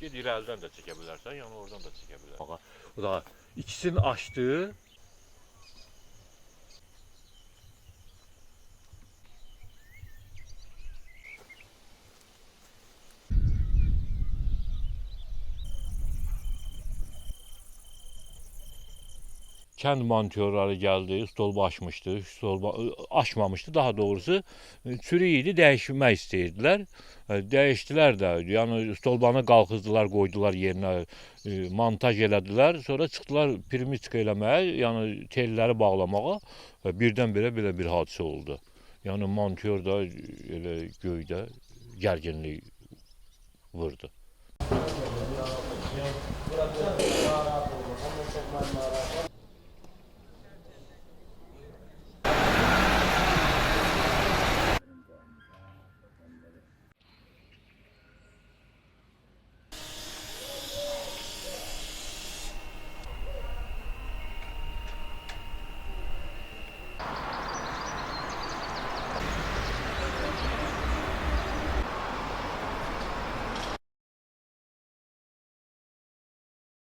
Ged irəlidən də çəkə bilərsən, yəni oradan da çəkə bilərsən. O da ikisini açdı. Kənd monitörləri gəldi, stolba açmışdı, stolba açmamışdı daha doğrusu. Çürük idi, dəyişmək istəyirdilər. Dəyişdilər də, yəni stolbanı qalxızdılar, qoydular yerinə, montaj elədilər. Sonra çıxdılar pirmiçka eləməyə, yəni telləri bağlamağa. Birdən-birə belə bir hadisə oldu. Yəni monitör də elə göydə gərginlik vurdu.